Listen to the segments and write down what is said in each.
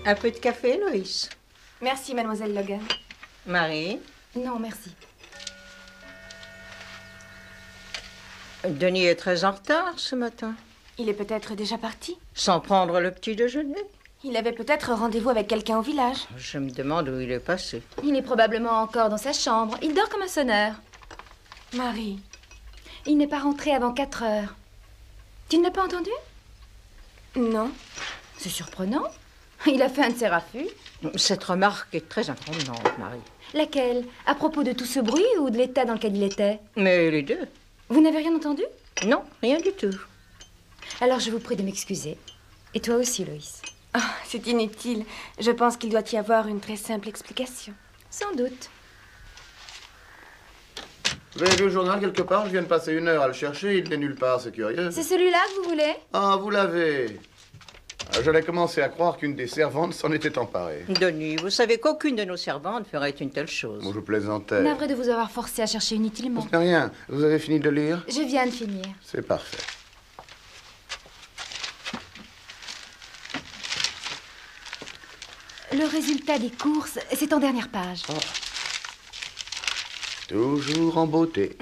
Un peu de café, Loïs? Merci, mademoiselle Logan. Marie? Non, merci. Denis est très en retard ce matin. Il est peut-être déjà parti. Sans prendre le petit déjeuner? Il avait peut-être rendez-vous avec quelqu'un au village. Je me demande où il est passé. Il est probablement encore dans sa chambre. Il dort comme un sonneur. Marie. Il n'est pas rentré avant 4 heures. Tu ne l'as pas entendu? Non. C'est surprenant. Il a fait un de ses raffus. Cette remarque est très inconvenante, Marie. Laquelle? À propos de tout ce bruit ou de l'état dans lequel il était? Mais les deux. Vous n'avez rien entendu? Non, rien du tout. Alors je vous prie de m'excuser. Et toi aussi, Loïs. Oh, c'est inutile. Je pense qu'il doit y avoir une très simple explication. Sans doute. Vous avez vu le journal quelque part? Je viens de passer 1 heure à le chercher, il n'est nulle part, c'est curieux. C'est celui-là que vous voulez? Ah, vous l'avez. J'allais commencer à croire qu'une des servantes s'en était emparée. Denis, vous savez qu'aucune de nos servantes ferait une telle chose. Bon, je plaisantais. Navré de vous avoir forcé à chercher inutilement. Ce n'est rien. Vous avez fini de lire? Je viens de finir. C'est parfait. Le résultat des courses, c'est en dernière page. Oh. Toujours en beauté.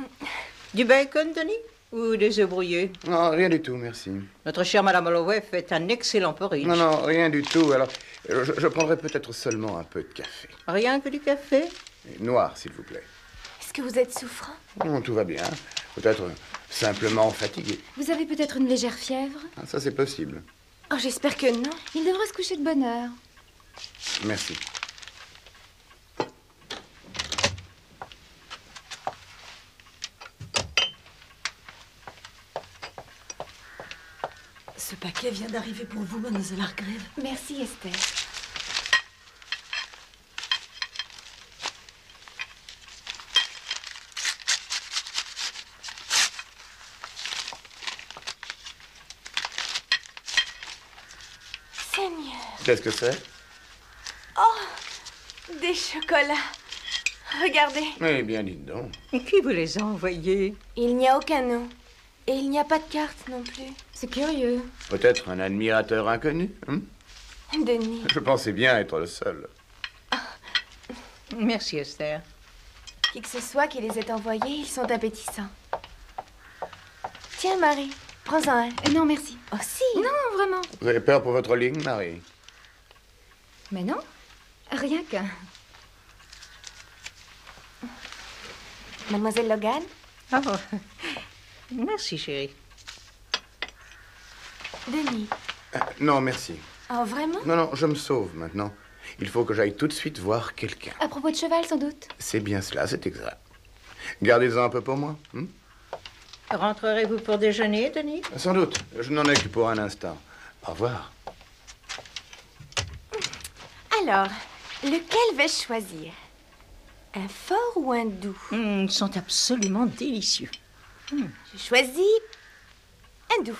Du bacon, Denis? Ou des œufs brouillés? Non, rien du tout, merci. Notre chère Madame Holloway fait un excellent porridge. Non, non, rien du tout. Alors, je prendrai peut-être seulement un peu de café. Rien que du café? Noir, s'il vous plaît. Est-ce que vous êtes souffrant? Non, tout va bien. Peut-être simplement fatigué. Vous avez peut-être une légère fièvre? Ah, ça, c'est possible. Oh, j'espère que non. Il devrait se coucher de bonne heure. Merci. Ce paquet vient d'arriver pour vous, mademoiselle Hargrave. Merci, Esther. Seigneur. Qu'est-ce que c'est? Oh, des chocolats. Regardez. Eh bien, dites donc. Qui vous les a envoyés? Il n'y a aucun nom. Et il n'y a pas de carte non plus. C'est curieux. Peut-être un admirateur inconnu, hein? Denis. Je pensais bien être le seul. Merci, Esther. Qui que ce soit qui les ait envoyés, ils sont appétissants. Tiens, Marie, prends-en un. Non, merci. Oh, si. Non, vraiment. Vous avez peur pour votre ligne, Marie? Mais non, rien que... Mademoiselle Logan? Oh, merci, chérie. Denis. Non, merci. Oh, vraiment? Non, non, je me sauve maintenant. Il faut que j'aille tout de suite voir quelqu'un. À propos de cheval, sans doute. C'est bien cela, c'est exact. Gardez-en un peu pour moi. Rentrerez-vous pour déjeuner, Denis? Sans doute. Je n'en ai que pour un instant. Au revoir. Alors, lequel vais-je choisir? Un fort ou un doux? Ils sont absolument délicieux. Je choisis un doux.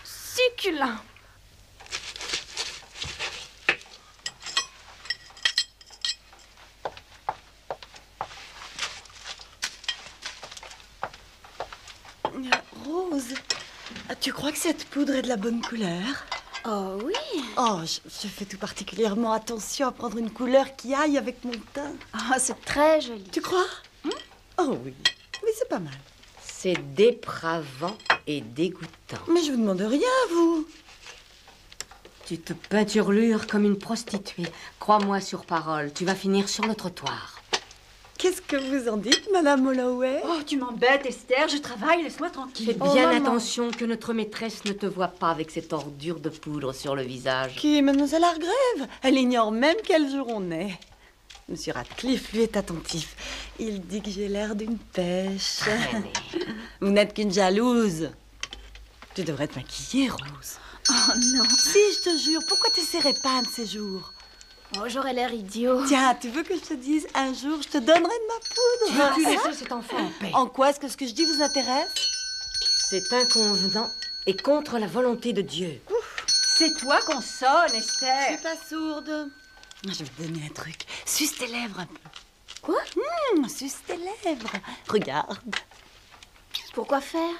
Succulent. Rose, tu crois que cette poudre est de la bonne couleur? Oh oui. Oh, je fais tout particulièrement attention à prendre une couleur qui aille avec mon teint. Oh, c'est très joli. Tu crois? Oh oui, mais c'est pas mal. C'est dépravant et dégoûtant. Mais je vous demande rien, vous. Tu te peinturlures comme une prostituée. Crois-moi sur parole, tu vas finir sur le trottoir. Qu'est-ce que vous en dites, Madame Holloway? Oh, tu m'embêtes, Esther. Je travaille, laisse-moi tranquille. Fais Oh, bien maman. attention que notre maîtresse ne te voie pas avec cette ordure de poudre sur le visage. Qui est Mademoiselle Hargrave? Elle ignore même quel jour on est. Monsieur Radcliffe, lui, est attentif. Il dit que j'ai l'air d'une pêche. Vous n'êtes qu'une jalouse. Tu devrais te maquiller, Rose. Oh non. Si, je te jure. Pourquoi t'essaierais pas un de ces jours? Oh, j'aurais l'air idiot. Tiens, tu veux que je te dise un jour, je te donnerai de ma poudre? Tu laisses cet enfant en paix. En quoi est-ce que ce que je dis vous intéresse? C'est inconvenant et contre la volonté de Dieu. C'est toi qu'on sonne, Je Esther. suis pas sourde. Je vais te donner un truc. Suce tes lèvres un peu. Quoi? Suce tes lèvres. Regarde. Pourquoi faire?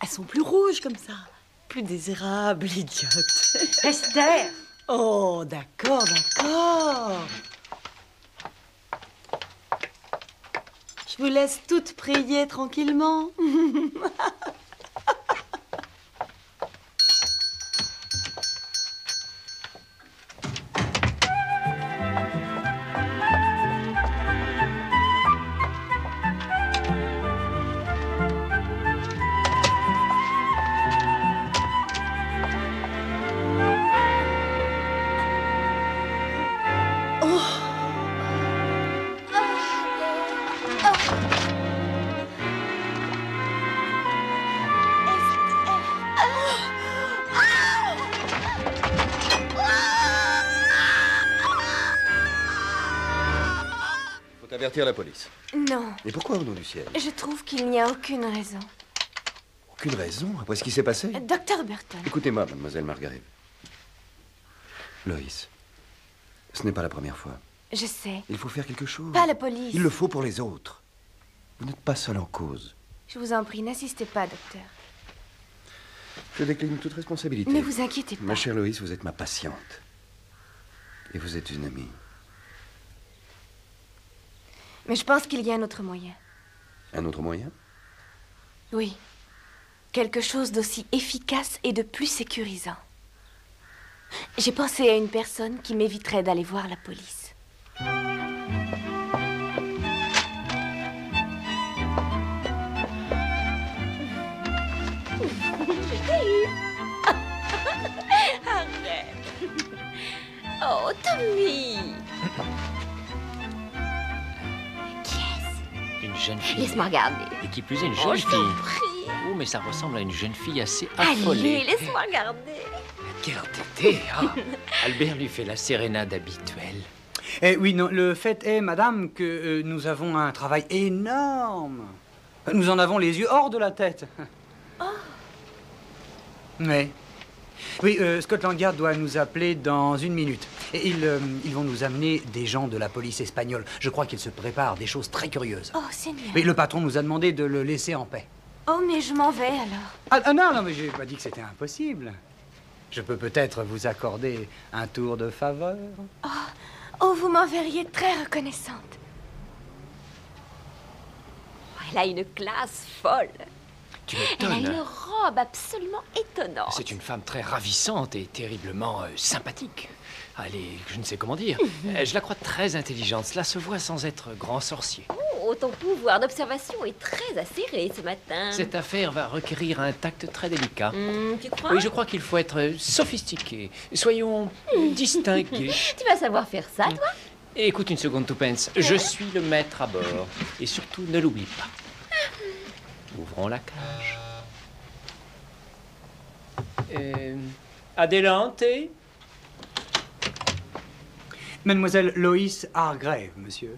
Elles sont plus rouges comme ça. Plus désirables, idiote. Esther! Oh, d'accord, d'accord. Je vous laisse toutes prier tranquillement. Avertir la police. Non, Mais pourquoi au nom du ciel? je trouve qu'il n'y a aucune raison. Aucune raison après ce qui s'est passé? Docteur Burton. Écoutez-moi, mademoiselle Margaret. Loïs, ce n'est pas la première fois. Je sais. Il faut faire quelque chose. Pas la police. Il le faut pour les autres. Vous n'êtes pas seul en cause. Je vous en prie, n'insistez pas, docteur. Je décline toute responsabilité. Ne vous inquiétez pas. Ma chère Loïs, vous êtes ma patiente. Et vous êtes une amie. Mais je pense qu'il y a un autre moyen. Un autre moyen? Oui. Quelque chose d'aussi efficace et de plus sécurisant. J'ai pensé à une personne qui m'éviterait d'aller voir la police. Arrête. Oh, Tommy. Une jeune fille. Laisse-moi regarder. Et qui plus est, une Oh, jeune je fille. t'en prie. Oh, mais ça ressemble à une jeune fille assez Allez, affolée. laisse-moi regarder. Quelle entêtée, ah. Albert lui fait la sérénade habituelle. Eh oui, non, le fait est, madame, que nous avons un travail énorme. Nous en avons les yeux hors de la tête. Oh. Oui. Oui, Scotland Yard doit nous appeler dans 1 minute. Et ils vont nous amener des gens de la police espagnole. Je crois qu'ils se préparent des choses très curieuses. Oh, Seigneur. Oui, le patron nous a demandé de le laisser en paix. Oh, mais je m'en vais alors. Ah non, non, mais j'ai pas dit que c'était impossible. Je peux peut-être vous accorder un tour de faveur. Oh, vous m'en verriez très reconnaissante. Elle a une classe folle. Tu Elle a une m'étonnes. robe absolument étonnante. C'est une femme très ravissante et terriblement sympathique. Elle est, je ne sais comment dire. Je la crois très intelligente. Cela se voit sans être grand sorcier. Oh, ton pouvoir d'observation est très acéré ce matin. Cette affaire va requérir un tact très délicat. Tu crois? Oui, je crois qu'il faut être sophistiqué. Soyons distingués. Tu vas savoir faire ça, toi? Écoute une seconde, Toupens. Je suis le maître à bord. Et surtout, ne l'oublie pas. Ouvrons la cage. Adelante. Mademoiselle Loïs Hargrave, monsieur.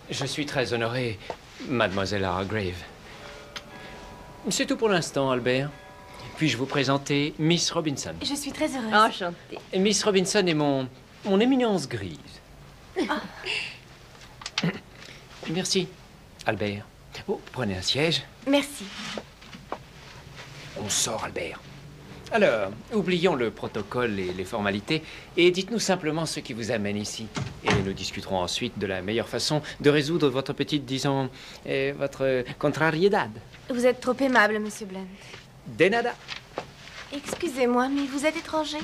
Je suis très honoré, mademoiselle Hargrave. C'est tout pour l'instant, Albert. Puis-je vous présenter Miss Robinson? Je suis très heureuse. Enchantée. Miss Robinson est mon éminence grise. Merci, Albert. Oh, prenez un siège. Merci. On sort, Albert. Alors, oublions le protocole et les formalités et dites-nous simplement ce qui vous amène ici. Et nous discuterons ensuite de la meilleure façon de résoudre votre petite, disons, votre contrariedad. Vous êtes trop aimable, monsieur Blunt. De nada. Excusez-moi, mais vous êtes étranger?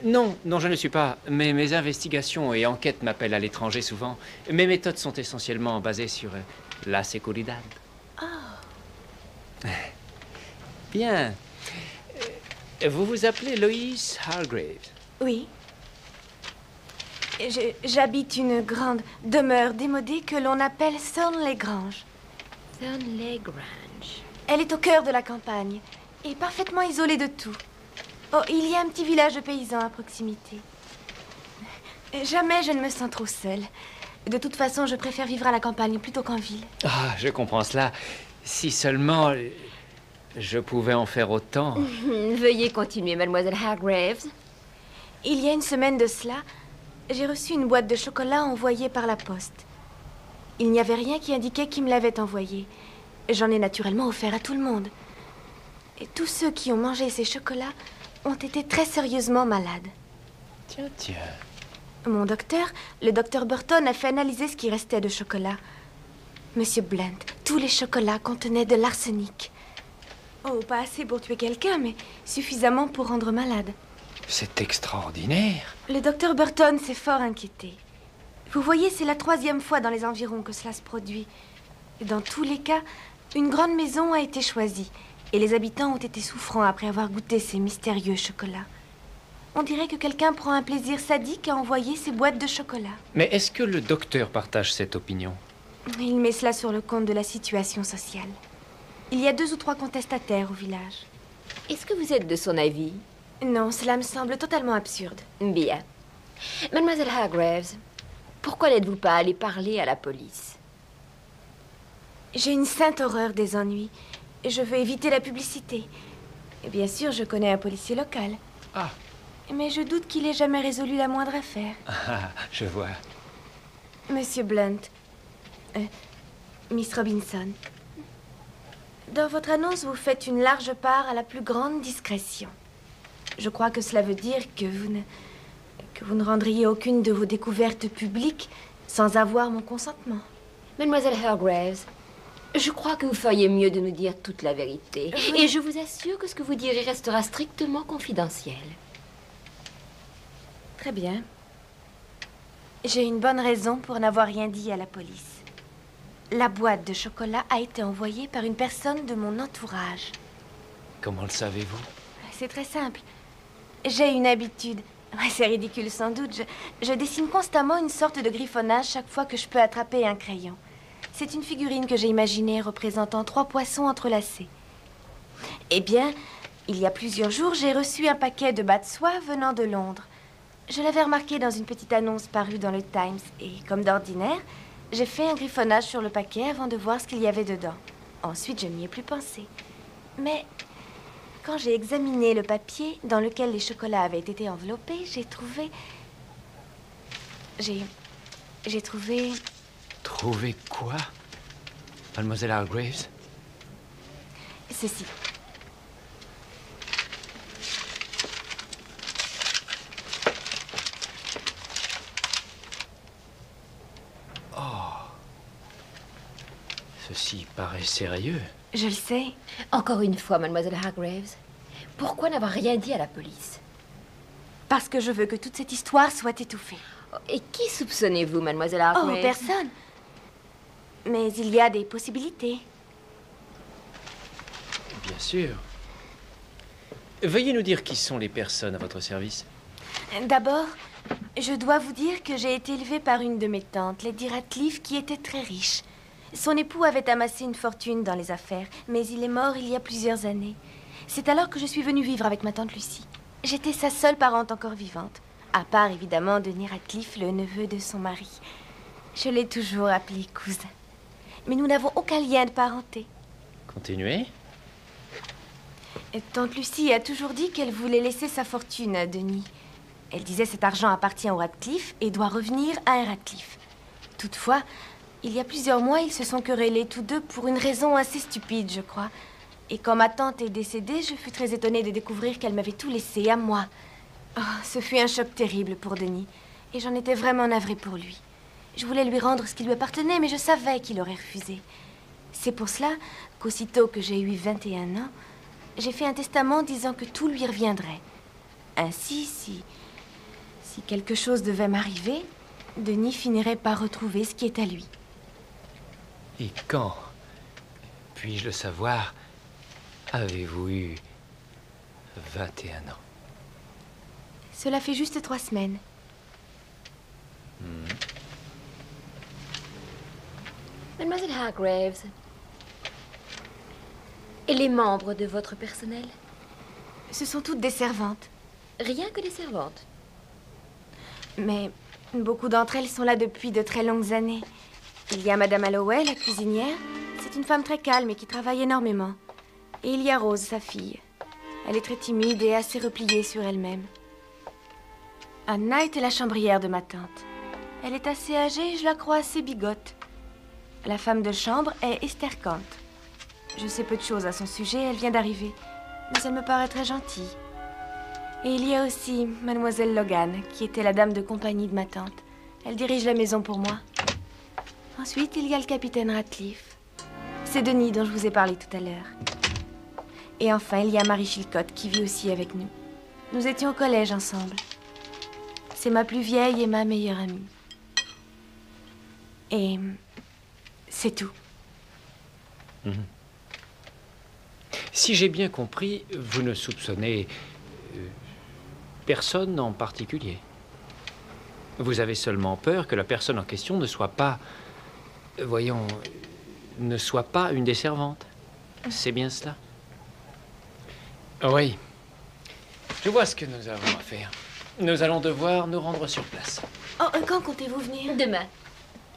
Non, je ne suis pas. Mais mes investigations et enquêtes m'appellent à l'étranger souvent. Mes méthodes sont essentiellement basées sur la seguridad. Bien. Vous vous appelez Loïs Hargrave? Oui. J'habite une grande demeure démodée que l'on appelle Thornley Grange. Thornley Grange. Elle est au cœur de la campagne et parfaitement isolée de tout. Oh, il y a un petit village de paysans à proximité. Jamais je ne me sens trop seule. De toute façon, je préfère vivre à la campagne plutôt qu'en ville. Ah, je comprends cela. Si seulement je pouvais en faire autant. Veuillez continuer, mademoiselle Hargraves. Il y a une semaine de cela, j'ai reçu une boîte de chocolat envoyée par la poste. Il n'y avait rien qui indiquait qui me l'avait envoyé. J'en ai naturellement offert à tout le monde. Et tous ceux qui ont mangé ces chocolats ont été très sérieusement malades. Tiens, tiens. Mon docteur, le docteur Burton, a fait analyser ce qui restait de chocolat. Monsieur Blunt, tous les chocolats contenaient de l'arsenic. Oh, pas assez pour tuer quelqu'un, mais suffisamment pour rendre malade. C'est extraordinaire. Le docteur Burton s'est fort inquiété. Vous voyez, c'est la 3e fois dans les environs que cela se produit. Et dans tous les cas, une grande maison a été choisie. Et les habitants ont été souffrants après avoir goûté ces mystérieux chocolats. On dirait que quelqu'un prend un plaisir sadique à envoyer ces boîtes de chocolat. Mais est-ce que le docteur partage cette opinion? Il met cela sur le compte de la situation sociale. Il y a 2 ou 3 contestataires au village. Est-ce que vous êtes de son avis? Non, cela me semble totalement absurde. Bien. Mademoiselle Hargreaves, pourquoi n'êtes-vous pas allée parler à la police? J'ai une sainte horreur des ennuis. Je veux éviter la publicité. Et bien sûr, je connais un policier local. Ah. Mais je doute qu'il ait jamais résolu la moindre affaire. Ah, je vois. Monsieur Blunt. Miss Robinson. Dans votre annonce, vous faites une large part à la plus grande discrétion. Je crois que cela veut dire que vous ne rendriez aucune de vos découvertes publiques sans avoir mon consentement. Mademoiselle Hargreaves, je crois que vous feriez mieux de nous dire toute la vérité. Et je vous assure que ce que vous direz restera strictement confidentiel. Très bien. J'ai une bonne raison pour n'avoir rien dit à la police. La boîte de chocolat a été envoyée par une personne de mon entourage. Comment le savez-vous? C'est très simple. J'ai une habitude. C'est ridicule sans doute. Je dessine constamment une sorte de griffonnage chaque fois que je peux attraper un crayon. C'est une figurine que j'ai imaginée représentant 3 poissons entrelacés. Eh bien, il y a plusieurs jours, j'ai reçu un paquet de bas de soie venant de Londres. Je l'avais remarqué dans une petite annonce parue dans le Times et, comme d'ordinaire, j'ai fait un griffonnage sur le paquet avant de voir ce qu'il y avait dedans. Ensuite, je n'y ai plus pensé. Mais quand j'ai examiné le papier dans lequel les chocolats avaient été enveloppés, j'ai trouvé... J'ai trouvé... Trouver quoi? Mademoiselle Hargreaves? Ceci. Oh. Ceci paraît sérieux. Je le sais. Encore une fois, Mademoiselle Hargreaves, pourquoi n'avoir rien dit à la police? Parce que je veux que toute cette histoire soit étouffée. Et qui soupçonnez-vous, Mademoiselle Oh, Hargreaves? personne. Mais il y a des possibilités. Bien sûr. Veuillez nous dire qui sont les personnes à votre service. D'abord, je dois vous dire que j'ai été élevée par une de mes tantes, Lady Ratcliffe, qui était très riche. Son époux avait amassé une fortune dans les affaires, mais il est mort il y a plusieurs années. C'est alors que je suis venue vivre avec ma tante Lucie. J'étais sa seule parente encore vivante, à part évidemment Denis Ratcliffe, le neveu de son mari. Je l'ai toujours appelé cousin. Mais nous n'avons aucun lien de parenté. Continuez. Et tante Lucie a toujours dit qu'elle voulait laisser sa fortune à Denis. Elle disait cet argent appartient au Ratcliffe et doit revenir à un Ratcliffe. Toutefois, il y a plusieurs mois, ils se sont querellés tous deux pour une raison assez stupide, je crois. Et quand ma tante est décédée, je fus très étonnée de découvrir qu'elle m'avait tout laissé à moi. Oh, ce fut un choc terrible pour Denis. Et j'en étais vraiment navrée pour lui. Je voulais lui rendre ce qui lui appartenait, mais je savais qu'il aurait refusé. C'est pour cela qu'aussitôt que j'ai eu 21 ans, j'ai fait un testament disant que tout lui reviendrait. Ainsi, si quelque chose devait m'arriver, Denis finirait par retrouver ce qui est à lui. Et quand, puis-je le savoir, avez-vous eu 21 ans? Cela fait juste 3 semaines. Mademoiselle Hargreaves, et les membres de votre personnel? Ce sont toutes des servantes. Rien que des servantes. Mais beaucoup d'entre elles sont là depuis de très longues années. Il y a Madame Holloway, la cuisinière. C'est une femme très calme et qui travaille énormément. Et il y a Rose, sa fille. Elle est très timide et assez repliée sur elle-même. Anna était la chambrière de ma tante. Elle est assez âgée et je la crois assez bigote. La femme de chambre est Esther Kant. Je sais peu de choses à son sujet, elle vient d'arriver. Mais elle me paraît très gentille. Et il y a aussi Mademoiselle Logan, qui était la dame de compagnie de ma tante. Elle dirige la maison pour moi. Ensuite, il y a le capitaine Ratcliffe. C'est Denis dont je vous ai parlé tout à l'heure. Et enfin, il y a Marie Chilcott, qui vit aussi avec nous. Nous étions au collège ensemble. C'est ma plus vieille et ma meilleure amie. Et c'est tout. Si j'ai bien compris, vous ne soupçonnez personne en particulier. Vous avez seulement peur que la personne en question ne soit pas, voyons, ne soit pas une des servantes. C'est bien cela? Oui. Je vois ce que nous avons à faire. Nous allons devoir nous rendre sur place. Oh, quand comptez-vous venir? Demain.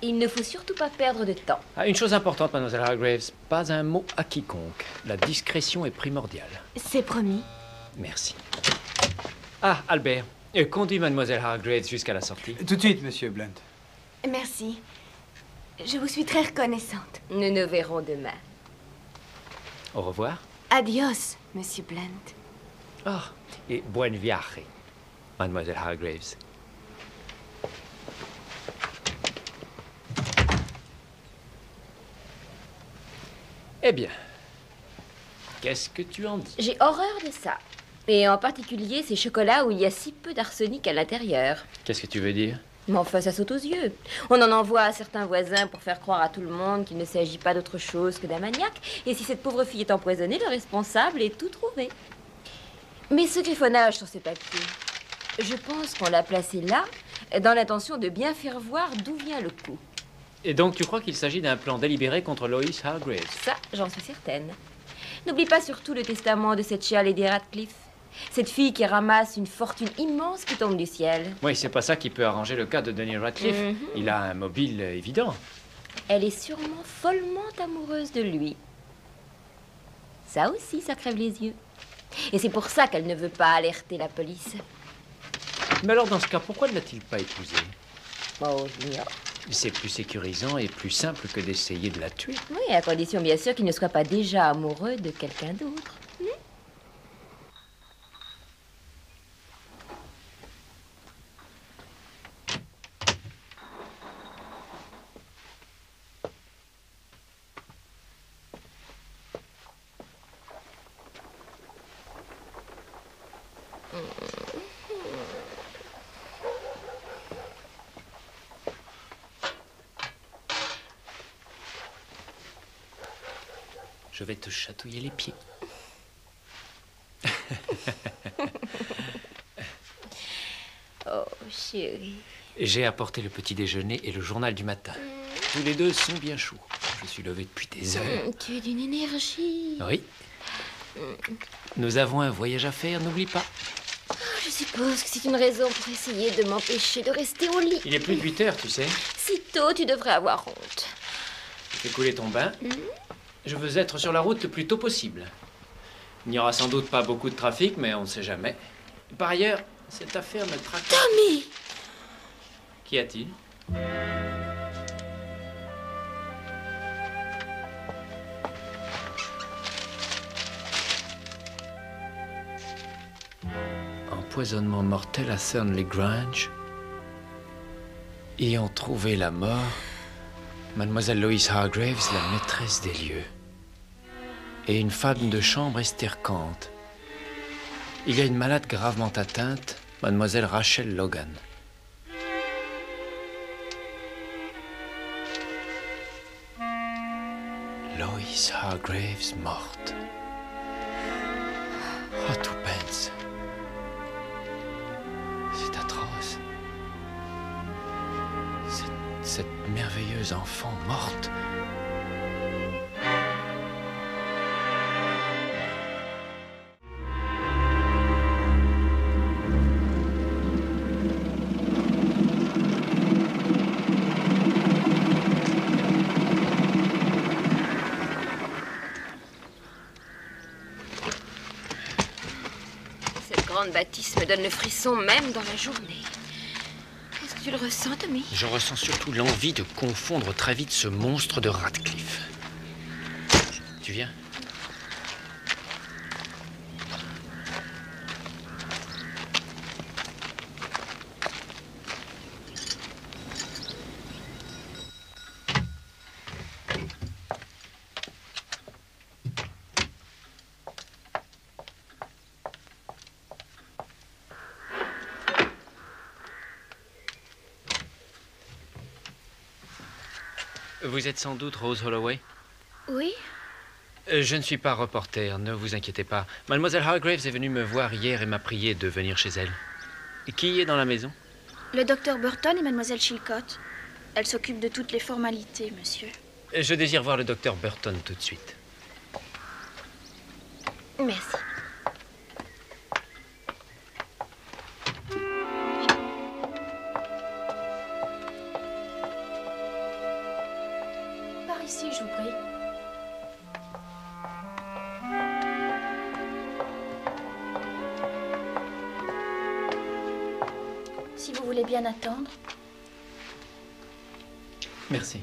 Il ne faut surtout pas perdre de temps. Ah, une chose importante, mademoiselle Hargraves, pas un mot à quiconque. La discrétion est primordiale. C'est promis. Merci. Ah, Albert, conduis mademoiselle Hargraves jusqu'à la sortie. Tout de suite, monsieur Blunt. Merci. Je vous suis très reconnaissante. Nous nous verrons demain. Au revoir. Adios, monsieur Blunt. Ah, et buon viaje, mademoiselle Hargraves. Eh bien, qu'est-ce que tu en dis? J'ai horreur de ça. Et en particulier ces chocolats où il y a si peu d'arsenic à l'intérieur. Qu'est-ce que tu veux dire? Mais enfin, ça saute aux yeux. On en envoie à certains voisins pour faire croire à tout le monde qu'il ne s'agit pas d'autre chose que d'un maniaque. Et si cette pauvre fille est empoisonnée, le responsable est tout trouvé. Mais ce griffonnage sur ces papiers, je pense qu'on l'a placé là, dans l'intention de bien faire voir d'où vient le coup. Et donc tu crois qu'il s'agit d'un plan délibéré contre Lois Hargraves? Ça, j'en suis certaine. N'oublie pas surtout le testament de cette chère Lady Ratcliffe. Cette fille qui ramasse une fortune immense qui tombe du ciel. Oui, c'est pas ça qui peut arranger le cas de Denis Ratcliffe. Il a un mobile évident. Elle est sûrement follement amoureuse de lui. Ça aussi, ça crève les yeux. Et c'est pour ça qu'elle ne veut pas alerter la police. Mais alors, dans ce cas, pourquoi ne l'a-t-il pas épousée? Oh, j'ignore. C'est plus sécurisant et plus simple que d'essayer de la tuer. Oui, à condition bien sûr qu'il ne soit pas déjà amoureux de quelqu'un d'autre. Je vais te chatouiller les pieds. Oh, chérie. J'ai apporté le petit déjeuner et le journal du matin. Tous les deux sont bien chauds. Je suis levé depuis des heures. Tu es d'une énergie. Oui. Nous avons un voyage à faire, n'oublie pas. Je suppose que c'est une raison pour essayer de m'empêcher de rester au lit. Il est plus de 8 heures, tu sais. Si tôt, tu devrais avoir honte. Fais couler ton bain. Je veux être sur la route le plus tôt possible. Il n'y aura sans doute pas beaucoup de trafic, mais on ne sait jamais. Par ailleurs, cette affaire me traque. Tommy! Qu'y a-t-il? Empoisonnement mortel à Thornley Grange. Ayant trouvé la mort, Mademoiselle Lois Hargraves, la maîtresse des lieux. Et une femme de chambre, Esther Kant. Il y a une malade gravement atteinte, Mademoiselle Rachel Logan. Lois Hargraves morte. Oh, tout pince. C'est atroce. Cette merveilleuse enfant morte. Cette grande bâtisse me donne le frisson même dans la journée. Qu'est-ce que Tu le ressens, Tommy? Je ressens surtout l'envie de confondre très vite ce monstre de Radcliffe. Tu viens? Vous êtes sans doute Rose Holloway? Oui. Je ne suis pas reporter, ne vous inquiétez pas. Mademoiselle Hargraves est venue me voir hier et m'a prié de venir chez elle. Qui est dans la maison? Le docteur Burton et mademoiselle Chilcott. Elle s'occupe de toutes les formalités, monsieur. Je désire voir le docteur Burton tout de suite. Merci. Par ici, je vous prie. Si vous voulez bien attendre. Merci.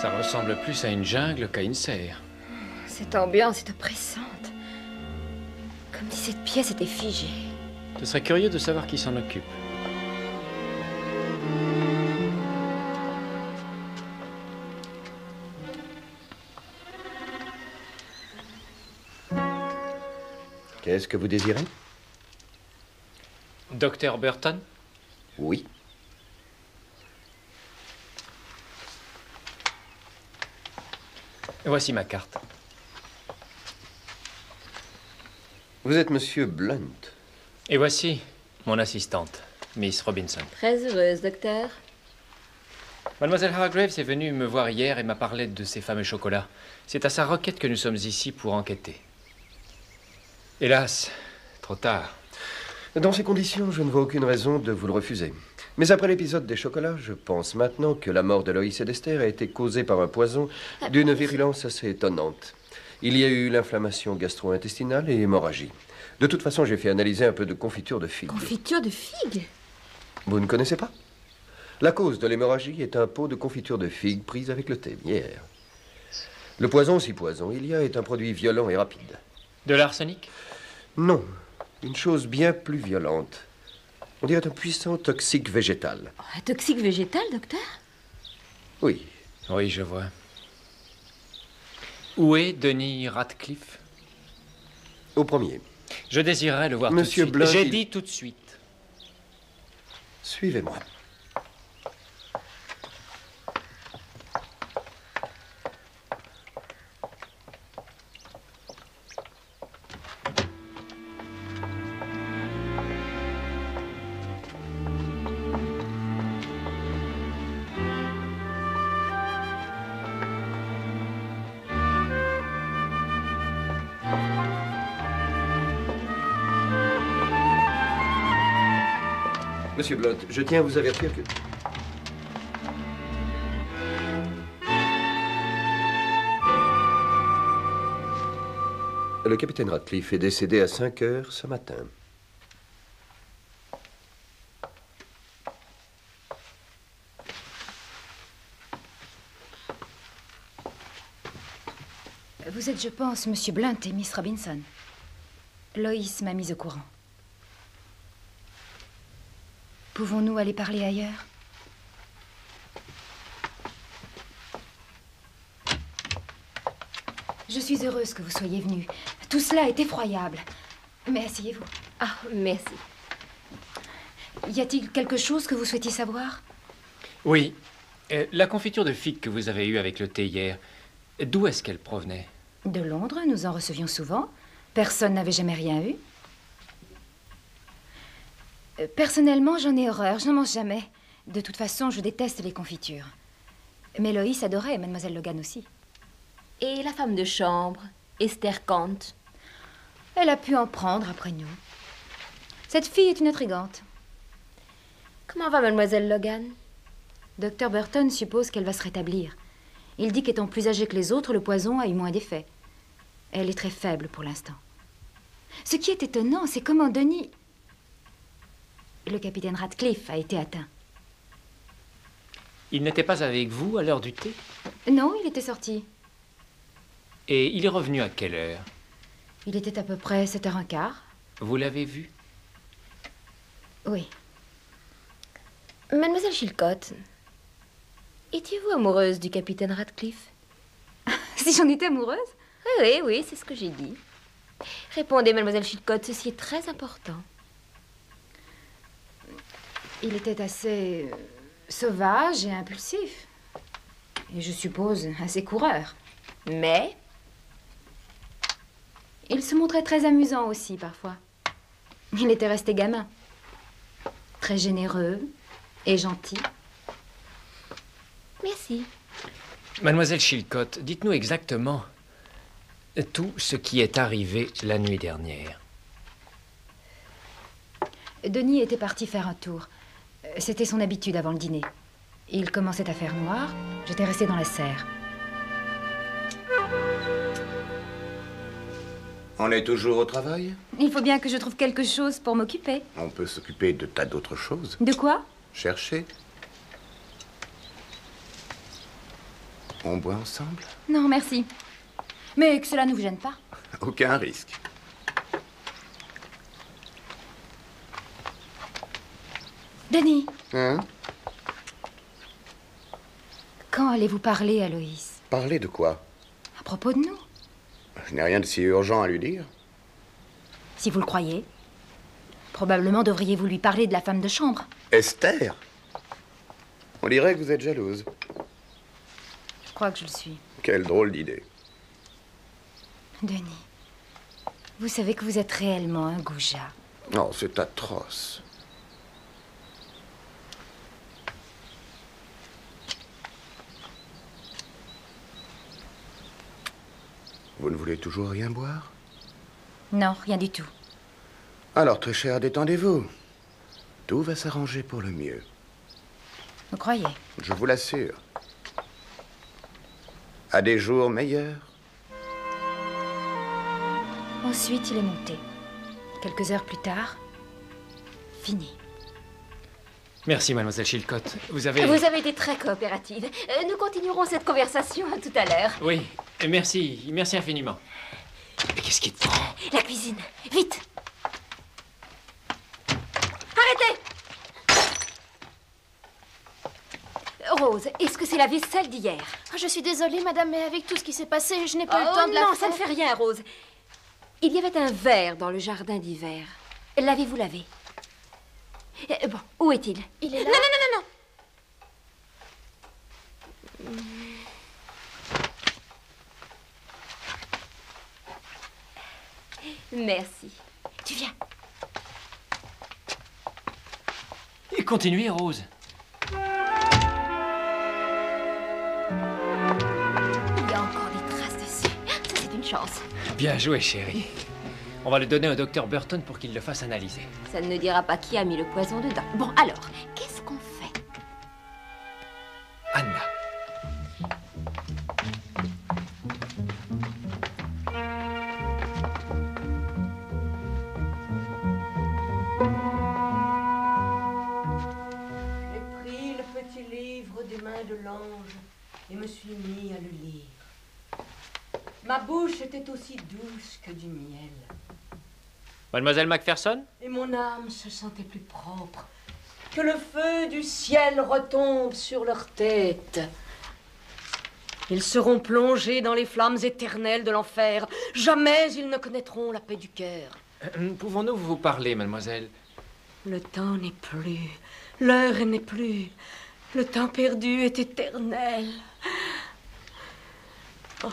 Ça ressemble plus à une jungle qu'à une serre. Cette ambiance est oppressante. Comme si cette pièce était figée. Ce serait curieux de savoir qui s'en occupe. Qu'est-ce que vous désirez? Docteur Burton? Oui. Voici ma carte. Vous êtes Monsieur Blunt. Et voici mon assistante, Miss Robinson. Très heureuse, docteur. Mademoiselle Hargraves est venue me voir hier et m'a parlé de ces fameux chocolats. C'est à sa requête que nous sommes ici pour enquêter. Hélas, trop tard. Dans ces conditions, je ne vois aucune raison de vous le refuser. Mais après l'épisode des chocolats, je pense maintenant que la mort de Loïs et d'Esther a été causée par un poison d'une virulence assez étonnante. Il y a eu l'inflammation gastro-intestinale et hémorragie. De toute façon, j'ai fait analyser un peu de confiture de figue. Confiture de figue? Vous ne connaissez pas? La cause de l'hémorragie est un pot de confiture de figue prise avec le thé hier. Le poison, si poison il y a, est un produit violent et rapide. De l'arsenic? Non, une chose bien plus violente. On dirait un puissant toxique végétal. Oh, un toxique végétal, docteur? Oui. Oui, je vois. Où est Denis Radcliffe? Au premier. Je désirerais le voir Monsieur tout de suite. Blunt, J'ai dit tout de suite. Suivez-moi. Monsieur Blunt, je tiens à vous avertir que... Le capitaine Radcliffe est décédé à 5 heures ce matin. Vous êtes, je pense, Monsieur Blunt et Miss Robinson. Loïs m'a mise au courant. Pouvons-nous aller parler ailleurs? Je suis heureuse que vous soyez venu. Tout cela est effroyable. Mais asseyez-vous. Ah, merci. Y a-t-il quelque chose que vous souhaitiez savoir? Oui. La confiture de figue que vous avez eue avec le thé hier, d'où est-ce qu'elle provenait? De Londres, nous en recevions souvent. Personne n'avait jamais rien eu. Personnellement, j'en ai horreur. Je n'en mange jamais. De toute façon, je déteste les confitures. Mais Loïs adorait, et Mademoiselle Logan aussi. Et la femme de chambre, Esther Kant? Elle a pu en prendre après nous. Cette fille est une intrigante. Comment va mademoiselle Logan? Dr Burton suppose qu'elle va se rétablir. Il dit qu'étant plus âgée que les autres, le poison a eu moins d'effet. Elle est très faible pour l'instant. Ce qui est étonnant, c'est comment Denis... Le capitaine Radcliffe a été atteint. Il n'était pas avec vous à l'heure du thé? Non, il était sorti. Et il est revenu à quelle heure? Il était à peu près 7h15. Vous l'avez vu? Oui. Mademoiselle Chilcott, étiez-vous amoureuse du capitaine Radcliffe? Si j'en étais amoureuse? Oui, c'est ce que j'ai dit. Répondez, mademoiselle Chilcott, ceci est très important. Il était assez sauvage et impulsif. Et je suppose assez coureur. Mais? Il se montrait très amusant aussi, parfois. Il était resté gamin. Très généreux et gentil. Merci. Mademoiselle Chilcott, dites-nous exactement tout ce qui est arrivé la nuit dernière. Denis était parti faire un tour. C'était son habitude avant le dîner. Il commençait à faire noir. J'étais restée dans la serre. On est toujours au travail? Il faut bien que je trouve quelque chose pour m'occuper. On peut s'occuper de tas d'autres choses. De quoi? Chercher. On boit ensemble? Non, merci. Mais que cela ne vous gêne pas. Aucun risque. Denis, Hein? quand allez-vous parler à Loïs? Parler de quoi? À propos de nous. Je n'ai rien de si urgent à lui dire. Si vous le croyez. Probablement devriez-vous lui parler de la femme de chambre. Esther? On dirait que vous êtes jalouse. Je crois que je le suis. Quelle drôle d'idée. Denis, vous savez que vous êtes réellement un goujat. Oh, c'est atroce. Vous ne voulez toujours rien boire? Non, rien du tout. Alors, très cher, détendez-vous. Tout va s'arranger pour le mieux. Vous croyez? Je vous l'assure. À des jours meilleurs. Ensuite, il est monté. Quelques heures plus tard, fini. Merci, mademoiselle Chilcott. Vous avez été très coopérative. Nous continuerons cette conversation tout à l'heure. Oui, merci. Merci infiniment. Mais qu'est-ce qui te prend? La cuisine, vite! Arrêtez! Rose, est-ce que c'est la vaisselle d'hier? Je suis désolée, madame, mais avec tout ce qui s'est passé, je n'ai pas eu le temps de la non, faire. ça ne fait rien, Rose. Il y avait un verre dans le jardin d'hiver. L'avez-vous lavé? Bon, où est-il? Il est là. Non. Merci. Tu viens. Et continuez, Rose. Il y a encore des traces dessus. Ça, c'est une chance. Bien joué, chérie. On va le donner au docteur Burton pour qu'il le fasse analyser. Ça ne dira pas qui a mis le poison dedans. Bon, alors, qu'est-ce qu'on fait? Anna. J'ai pris le petit livre des mains de l'ange et me suis mis à le lire. Ma bouche était aussi douce que du miel. Mademoiselle Macpherson? Et mon âme se sentait plus propre. Que le feu du ciel retombe sur leurs têtes. Ils seront plongés dans les flammes éternelles de l'enfer. Jamais ils ne connaîtront la paix du cœur. Pouvons-nous vous parler, mademoiselle? Le temps n'est plus. L'heure n'est plus. Le temps perdu est éternel. Oh.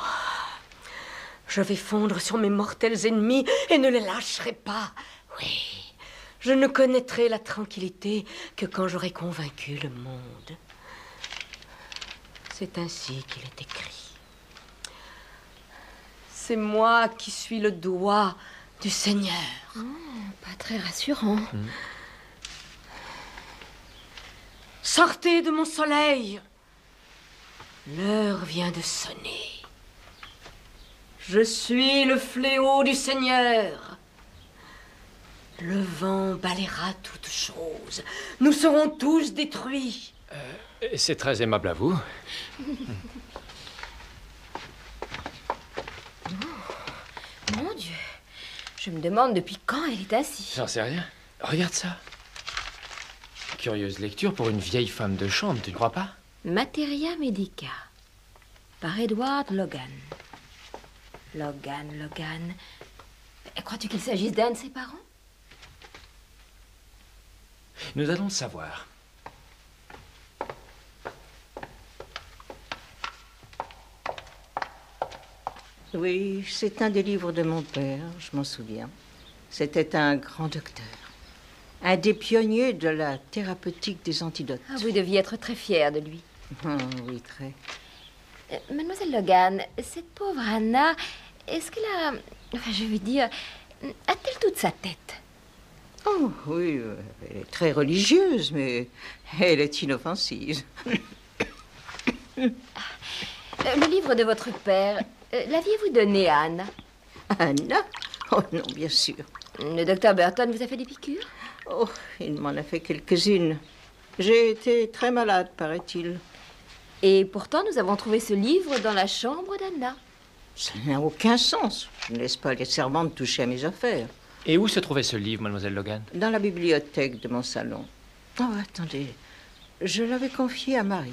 Je vais fondre sur mes mortels ennemis et ne les lâcherai pas. Oui, je ne connaîtrai la tranquillité que quand j'aurai convaincu le monde. C'est ainsi qu'il est écrit. C'est moi qui suis le doigt du Seigneur. Oh, pas très rassurant. Sortez de mon soleil. L'heure vient de sonner. Je suis le fléau du Seigneur. Le vent balayera toutes choses. Nous serons tous détruits. C'est très aimable à vous. Mon Dieu. Je me demande depuis quand elle est assise. J'en sais rien. Regarde ça. Curieuse lecture pour une vieille femme de chambre, tu ne crois pas? Materia Medica, par Edward Logan. Logan. Crois-tu qu'il s'agisse d'un de ses parents? Nous allons le savoir. Oui, c'est un des livres de mon père, je m'en souviens. C'était un grand docteur. Un des pionniers de la thérapeutique des antidotes. Ah, vous deviez être très fière de lui. Oui, très. Mademoiselle Logan, cette pauvre Anna, est-ce qu'elle a... Enfin, je veux dire, a-t-elle toute sa tête? Oh, oui, elle est très religieuse, mais elle est inoffensive. Le livre de votre père, l'aviez-vous donné à Anna? Anna? Oh non, bien sûr. Le docteur Burton vous a fait des piqûres? Oh, il m'en a fait quelques-unes. J'ai été très malade, paraît-il. Et pourtant, nous avons trouvé ce livre dans la chambre d'Anna. Ça n'a aucun sens. Je ne laisse pas les servantes toucher à mes affaires. Et où se trouvait ce livre, mademoiselle Logan? Dans la bibliothèque de mon salon. Oh, attendez. Je l'avais confié à Marie.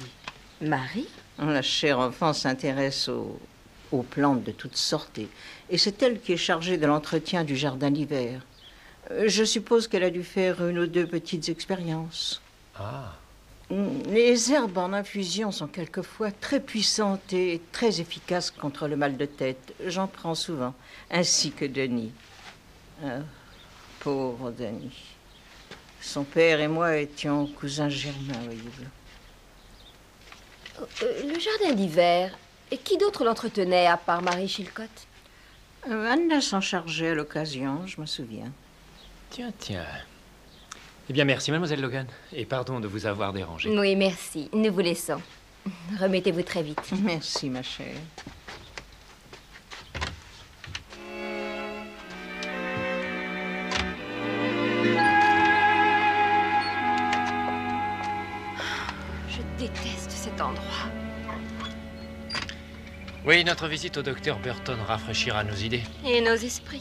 Marie? La chère enfant s'intéresse aux plantes de toutes sortes. Et c'est elle qui est chargée de l'entretien du jardin d'hiver. Je suppose qu'elle a dû faire une ou deux petites expériences. Ah. Les herbes en infusion sont quelquefois très puissantes et très efficaces contre le mal de tête. J'en prends souvent, ainsi que Denis. Ah, pauvre Denis. Son père et moi étions cousins germains, voyez-vous. Le jardin d'hiver, et qui d'autre l'entretenait à part Marie Chilcott? Anna s'en chargeait à l'occasion, je me souviens. Tiens. Eh bien, merci, mademoiselle Logan. Et pardon de vous avoir dérangé. Oui, merci. Nous vous laissons. Remettez-vous très vite. Merci, ma chère. Je déteste cet endroit. Oui, notre visite au docteur Burton rafraîchira nos idées. Et nos esprits.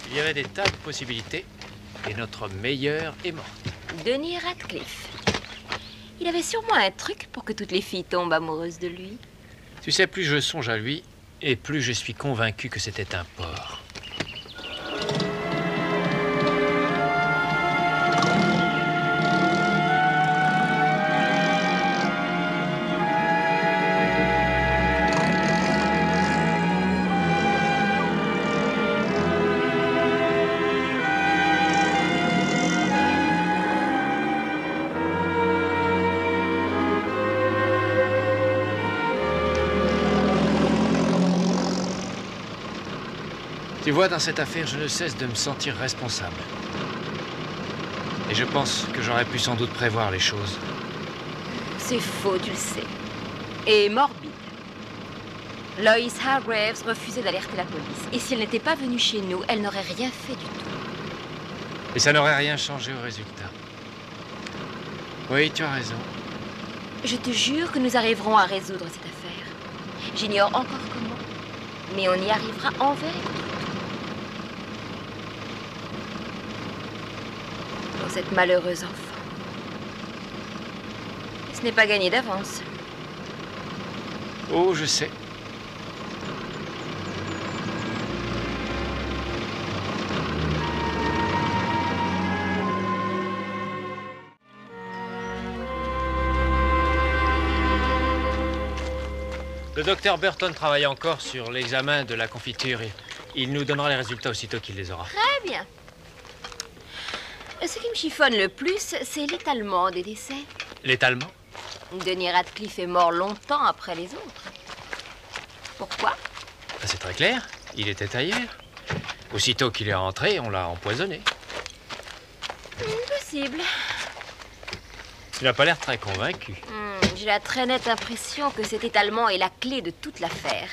Il y avait des tas de possibilités, et notre meilleur est mort. Denis Radcliffe. Il avait sûrement un truc pour que toutes les filles tombent amoureuses de lui. Tu sais, plus je songe à lui, et plus je suis convaincu que c'était un porc. Tu vois, dans cette affaire, je ne cesse de me sentir responsable. Et je pense que j'aurais pu sans doute prévoir les choses. C'est faux, tu le sais. Et morbide. Lois Hargraves refusait d'alerter la police. Et si elle n'était pas venue chez nous, elle n'aurait rien fait du tout. Et ça n'aurait rien changé au résultat. Oui, tu as raison. Je te jure que nous arriverons à résoudre cette affaire. J'ignore encore comment, mais on y arrivera envers et contre tout. Pour cette malheureuse enfant. Ce n'est pas gagné d'avance. Oh, je sais. Le docteur Burton travaille encore sur l'examen de la confiture. Il nous donnera les résultats aussitôt qu'il les aura. Très bien. Ce qui me chiffonne le plus, c'est l'étalement des décès. L'étalement? Denis Radcliffe est mort longtemps après les autres. Pourquoi? C'est très clair. Il était ailleurs. Aussitôt qu'il est rentré, on l'a empoisonné. Possible. Tu n'as pas l'air très convaincu. J'ai la très nette impression que cet étalement est la clé de toute l'affaire.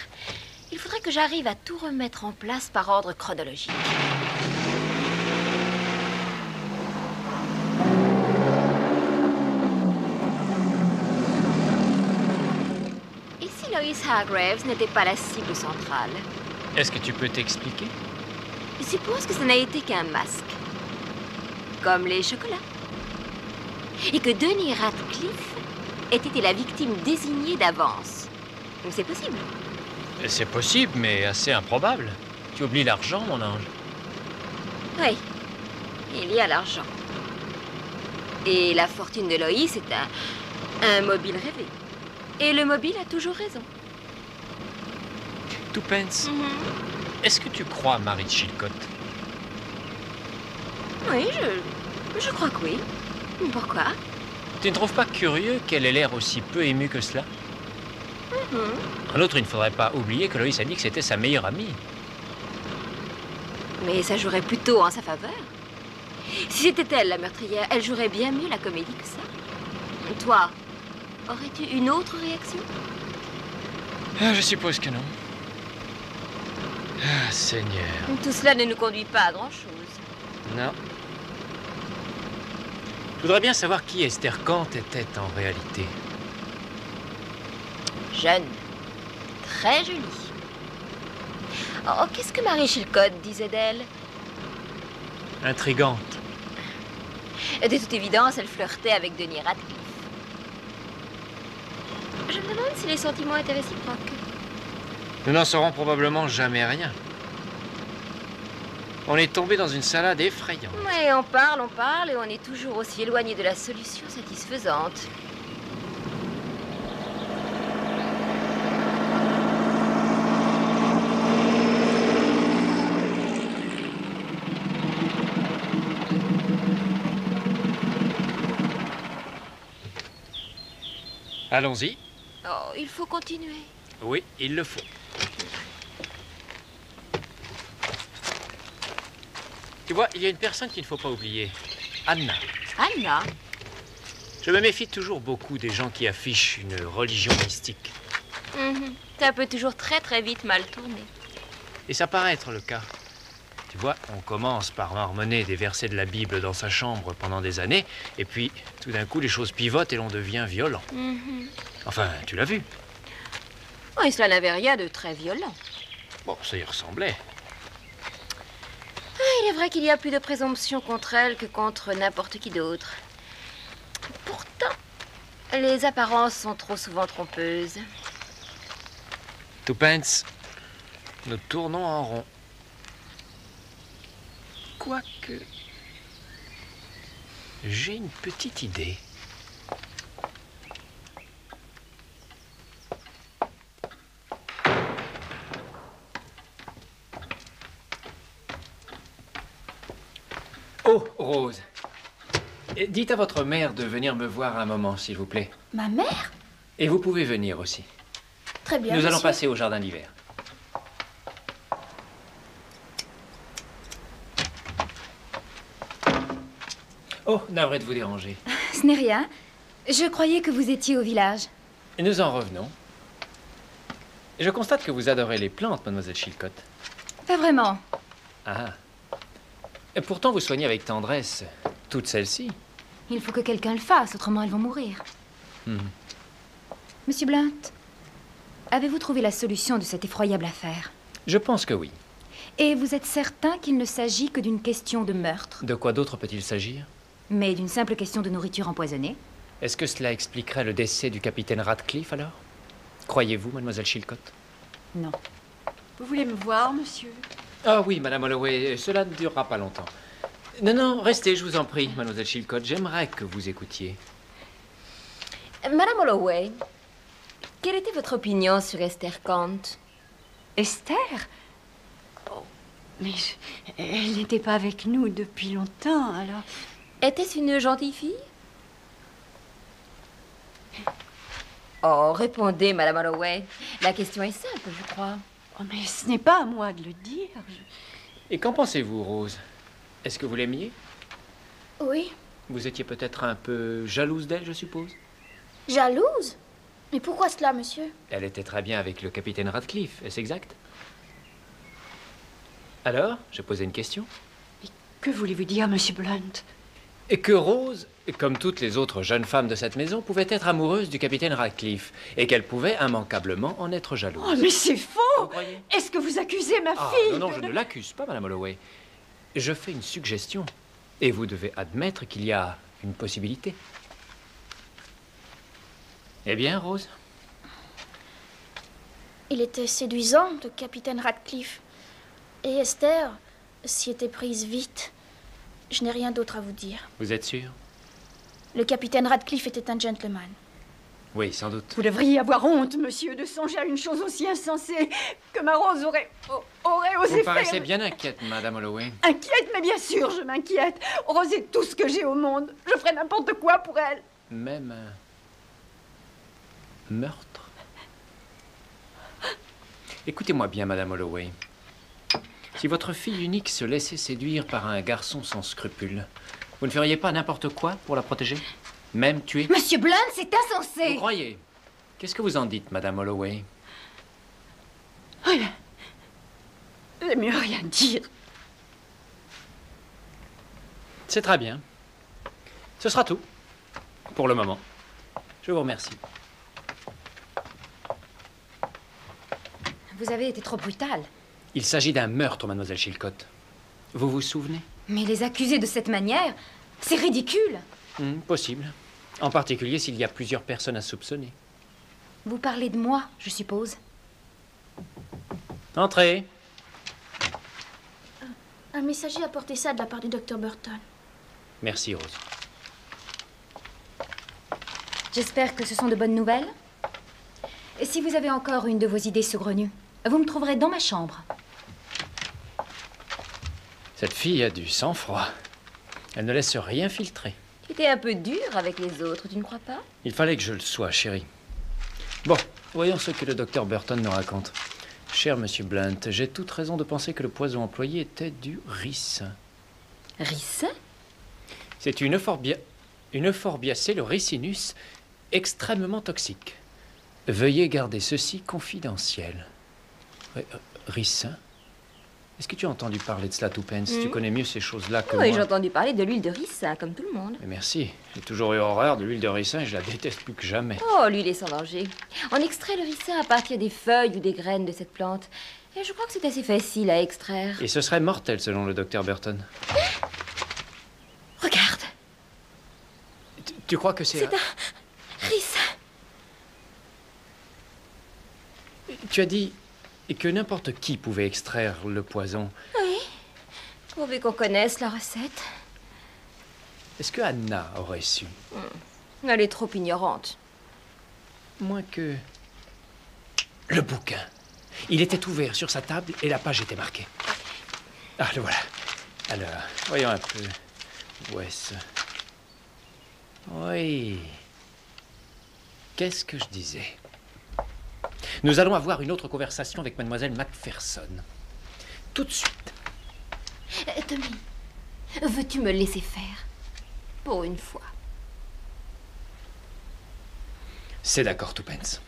Il faudrait que j'arrive à tout remettre en place par ordre chronologique. Et si Lois Hargreaves n'était pas la cible centrale? Est-ce que tu peux t'expliquer? Je suppose que ça n'a été qu'un masque. Comme les chocolats. Et que Denis Radcliffe ait été la victime désignée d'avance. C'est possible. C'est possible, mais assez improbable. Tu oublies l'argent, mon ange. Oui, il y a l'argent. Et la fortune de Loïs est un mobile rêvé. Et le mobile a toujours raison. Twopence, est-ce que tu crois Marie Chilcott? Oui, je crois que oui. Pourquoi? Tu ne trouves pas curieux qu'elle ait l'air aussi peu émue que cela? En outre, il ne faudrait pas oublier que Loïs a dit que c'était sa meilleure amie. Mais ça jouerait plutôt en sa faveur. Si c'était elle, la meurtrière, elle jouerait bien mieux la comédie que ça. Toi, aurais-tu une autre réaction? Je suppose que non. Ah, Seigneur. Tout cela ne nous conduit pas à grand-chose. Non. Je voudrais bien savoir qui Esther Kant était en réalité. Jeune. Très jolie. Oh, qu'est-ce que Marie Chilcott disait d'elle? Intrigante. De toute évidence, elle flirtait avec Denis Radcliffe. Je me demande si les sentiments étaient réciproques. Nous n'en saurons probablement jamais rien. On est tombé dans une salade effrayante. Oui, on parle, et on est toujours aussi éloigné de la solution satisfaisante. Allons-y. Oh, il faut continuer. Oui, il le faut. Tu vois, il y a une personne qu'il ne faut pas oublier. Anna. Anna? Je me méfie toujours beaucoup des gens qui affichent une religion mystique. Ça peut toujours très très vite mal tourner. Et ça paraît être le cas. Tu vois, on commence par marmonner des versets de la Bible dans sa chambre pendant des années, et puis, tout d'un coup, les choses pivotent et l'on devient violent. Enfin, tu l'as vu. Oui, cela n'avait rien de très violent. Bon, ça y ressemblait. Il est vrai qu'il y a plus de présomption contre elle que contre n'importe qui d'autre. Pourtant, les apparences sont trop souvent trompeuses. Twopence, nous tournons en rond. Quoique, j'ai une petite idée. Oh, Rose. Dites à votre mère de venir me voir un moment, s'il vous plaît. Ma mère? Et vous pouvez venir aussi. Très bien, Nous allons monsieur. passer au jardin d'hiver. Oh, navré de vous déranger. Ce n'est rien. Je croyais que vous étiez au village. Nous en revenons. Je constate que vous adorez les plantes, mademoiselle Chilcott. Pas vraiment. Ah. Et pourtant, vous soignez avec tendresse toutes celles-ci. Il faut que quelqu'un le fasse, autrement elles vont mourir. Monsieur Blunt, avez-vous trouvé la solution de cette effroyable affaire? Je pense que oui. Et vous êtes certain qu'il ne s'agit que d'une question de meurtre? De quoi d'autre peut-il s'agir? Mais d'une simple question de nourriture empoisonnée? Est-ce que cela expliquerait le décès du capitaine Radcliffe, alors? Croyez-vous, mademoiselle Chilcott? Non. Vous voulez me voir, monsieur? Ah oui, madame Holloway, cela ne durera pas longtemps. Non, non, restez, je vous en prie, mademoiselle Chilcott. J'aimerais que vous écoutiez. Madame Holloway, quelle était votre opinion sur Esther Kant? Esther? Oh, mais elle n'était pas avec nous depuis longtemps, alors... Était-ce une gentille fille? Oh, répondez, Madame Holloway. La question est simple, je crois. Oh, mais ce n'est pas à moi de le dire. Et qu'en pensez-vous, Rose? Est-ce que vous l'aimiez? Oui. Vous étiez peut-être un peu jalouse d'elle, je suppose? Jalouse? Mais pourquoi cela, monsieur? Elle était très bien avec le capitaine Radcliffe, est-ce exact? Alors, j'ai posé une question. Que voulez-vous dire, monsieur Blunt? Et que Rose, comme toutes les autres jeunes femmes de cette maison, pouvait être amoureuse du capitaine Radcliffe et qu'elle pouvait immanquablement en être jalouse. Oh, mais c'est faux! Est-ce que vous accusez ma fille? Non, je ne l'accuse pas, Madame Holloway. Je fais une suggestion et vous devez admettre qu'il y a une possibilité. Eh bien, Rose? Il était séduisant, le capitaine Radcliffe. Et Esther s'y était prise vite. Je n'ai rien d'autre à vous dire. Vous êtes sûr? Le capitaine Radcliffe était un gentleman. Oui, sans doute. Vous devriez avoir honte, monsieur, de songer à une chose aussi insensée que ma Rose aurait osé Vous faire. paraissez bien inquiète, Madame Holloway. Inquiète, mais bien sûr, je m'inquiète. Rose est tout ce que j'ai au monde. Je ferai n'importe quoi pour elle. Même un meurtre? Écoutez-moi bien, Madame Holloway. Si votre fille unique se laissait séduire par un garçon sans scrupules, vous ne feriez pas n'importe quoi pour la protéger? Même tuer? Monsieur Blunt, c'est insensé! Vous croyez? Qu'est-ce que vous en dites, Madame Holloway? Rien. J'aime mieux rien dire. C'est très bien. Ce sera tout. Pour le moment. Je vous remercie. Vous avez été trop brutal. Il s'agit d'un meurtre, Mademoiselle Chilcott. Vous vous souvenez? Mais les accuser de cette manière, c'est ridicule. Possible. En particulier s'il y a plusieurs personnes à soupçonner. Vous parlez de moi, je suppose. Entrez. Un messager a porté ça de la part du docteur Burton. Merci, Rose. J'espère que ce sont de bonnes nouvelles. Et si vous avez encore une de vos idées saugrenues, vous me trouverez dans ma chambre. Cette fille a du sang-froid. Elle ne laisse rien filtrer. Tu étais un peu dur avec les autres, tu ne crois pas? Il fallait que je le sois, chérie. Bon, voyons ce que le docteur Burton nous raconte. Cher monsieur Blunt, j'ai toute raison de penser que le poison employé était du ricin. Ricin? C'est une euphorbiacée, le ricinus, extrêmement toxique. Veuillez garder ceci confidentiel. Ricin? Est-ce que tu as entendu parler de cela, Tuppence? Tu connais mieux ces choses-là que moi. Oui, j'ai entendu parler de l'huile de ricin, comme tout le monde. Mais merci. J'ai toujours eu horreur de l'huile de ricin et je la déteste plus que jamais. Oh, l'huile est sans danger. On extrait le ricin à partir des feuilles ou des graines de cette plante. Et je crois que c'est assez facile à extraire. Et ce serait mortel, selon le docteur Burton. Regarde. Tu crois que c'est... C'est un ricin. Tu as dit que n'importe qui pouvait extraire le poison. Oui, pourvu qu'on connaisse la recette. Est-ce que Anna aurait su? Elle est trop ignorante. Moins que... Le bouquin. Il était ouvert sur sa table et la page était marquée. Ah, le voilà. Alors, voyons un peu. Où est-ce? Oui. Qu'est-ce que je disais? Nous allons avoir une autre conversation avec mademoiselle Macpherson. Tout de suite. Tommy, veux-tu me laisser faire? Pour une fois. C'est d'accord, Tuppence.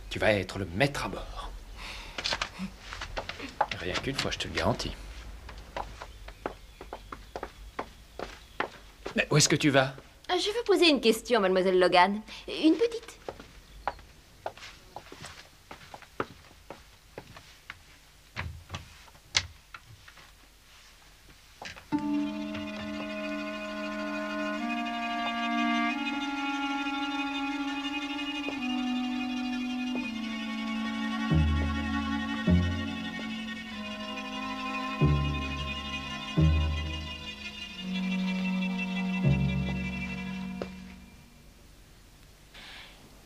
Tu vas être le maître à bord. Rien qu'une fois, je te le garantis. Mais où est-ce que tu vas? Je veux poser une question, mademoiselle Logan. Une petite.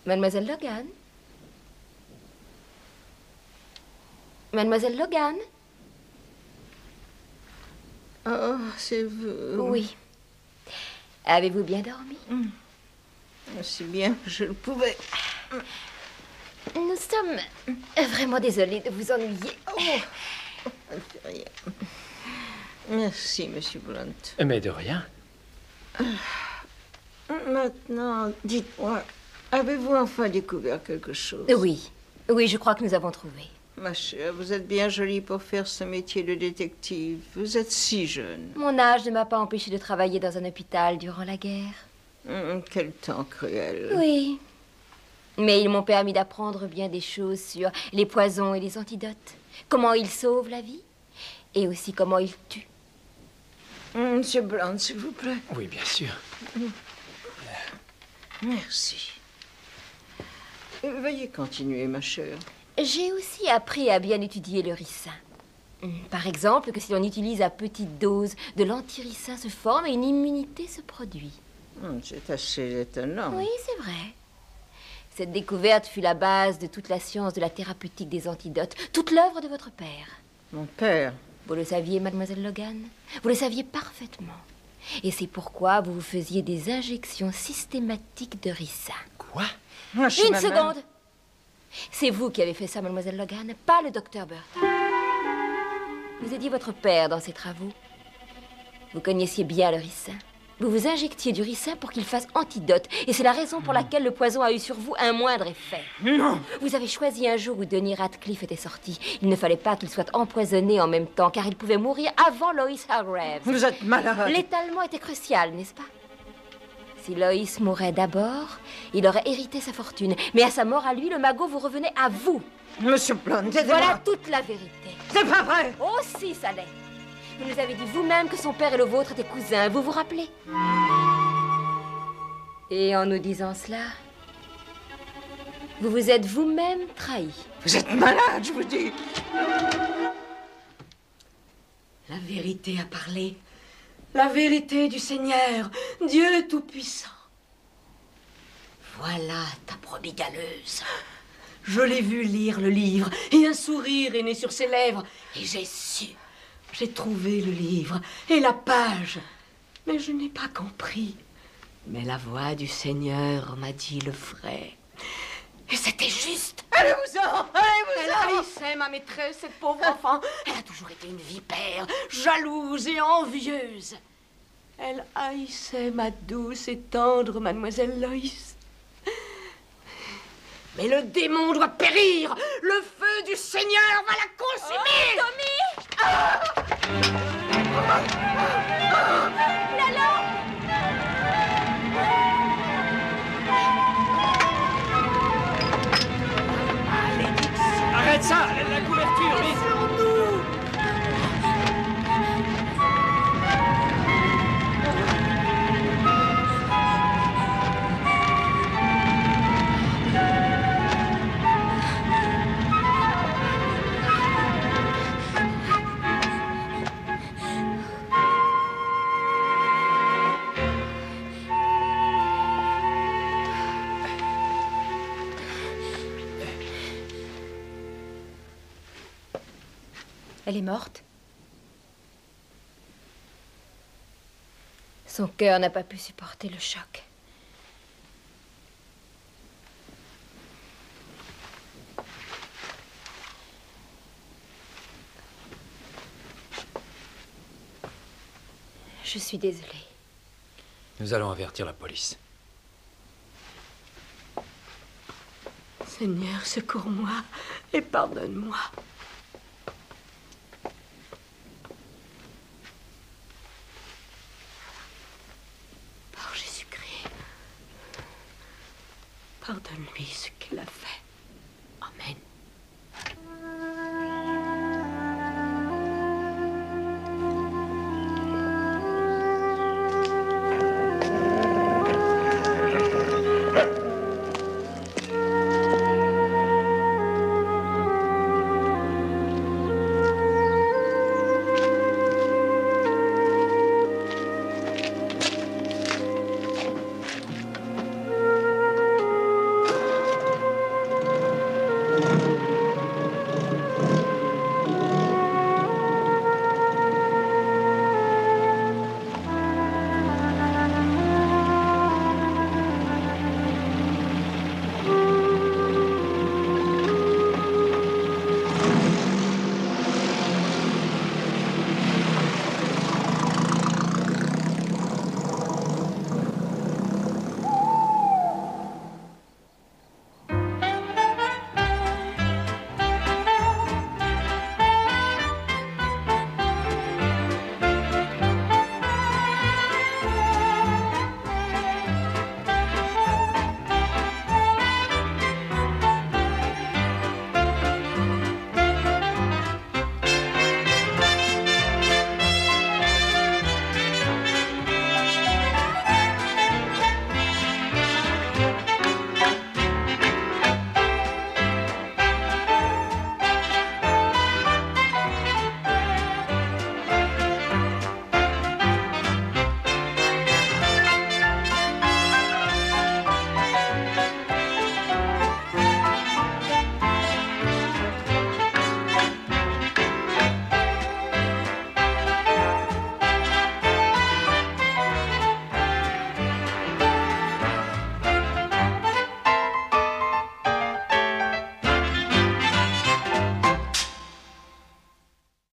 Mademoiselle Logan? Mademoiselle Logan? Oh, c'est vous. Oui. Avez-vous bien dormi? Aussi bien que je le pouvais. Nous sommes vraiment désolés de vous ennuyer. Ça ne fait rien. Merci, Monsieur Blunt. Mais de rien. Maintenant, dites-moi, avez-vous enfin découvert quelque chose? Oui. Oui, je crois que nous avons trouvé. Ma chère, vous êtes bien jolie pour faire ce métier de détective. Vous êtes si jeune. Mon âge ne m'a pas empêché de travailler dans un hôpital durant la guerre. Quel temps cruel. Oui. Mais ils m'ont permis d'apprendre bien des choses sur les poisons et les antidotes. Comment ils sauvent la vie. Et aussi comment ils tuent. Monsieur Blunt, s'il vous plaît. Oui, bien sûr. Merci. Veuillez continuer, ma chère. J'ai aussi appris à bien étudier le ricin. Par exemple, que si l'on utilise à petite dose de l'antiricin se forme et une immunité se produit. C'est assez étonnant. Oui, c'est vrai. Cette découverte fut la base de toute la science de la thérapeutique des antidotes, toute l'œuvre de votre père. Mon père? Vous le saviez, mademoiselle Logan? Vous le saviez parfaitement. Et c'est pourquoi vous vous faisiez des injections systématiques de ricin. Quoi? Une seconde. C'est vous qui avez fait ça, mademoiselle Logan, pas le docteur Burton. Vous aidiez votre père dans ses travaux. Vous connaissiez bien le ricin. Vous vous injectiez du ricin pour qu'il fasse antidote. Et c'est la raison pour laquelle le poison a eu sur vous un moindre effet. Non! Vous avez choisi un jour où Denis Radcliffe était sorti. Il ne fallait pas qu'il soit empoisonné en même temps, car il pouvait mourir avant Lois Hargreaves. Vous êtes malade. L'étalement était crucial, n'est-ce pas? Si Lois mourait d'abord, il aurait hérité sa fortune. Mais à sa mort à lui, le magot vous revenait à vous. Monsieur Blunt, voilà toute la vérité. C'est pas vrai! Oh si, ça l'est. Vous nous avez dit vous-même que son père et le vôtre étaient cousins, vous vous rappelez? Et en nous disant cela, vous vous êtes vous-même trahi. Vous êtes malade, je vous dis. La vérité a parlé. La vérité du Seigneur, Dieu Tout-Puissant. Voilà ta brebis galeuse. Je l'ai vu lire le livre et un sourire est né sur ses lèvres. Et j'ai su. J'ai trouvé le livre et la page. Mais je n'ai pas compris. Mais la voix du Seigneur m'a dit le vrai. Et c'était juste. Allez-vous-en! Allez-vous-en! Elle haïssait ma maîtresse, cette pauvre enfant. Elle a toujours été une vipère, jalouse et envieuse. Elle haïssait ma douce et tendre mademoiselle Lois. Mais le démon doit périr. Le feu du Seigneur va la consumer. Oh, Tommy! Lalo! Arrête ça! La couverture, vite! Elle est morte? Son cœur n'a pas pu supporter le choc. Je suis désolée. Nous allons avertir la police. Seigneur, secours-moi et pardonne-moi. Par Jésus-Christ, pardonne-lui ce qu'il a fait.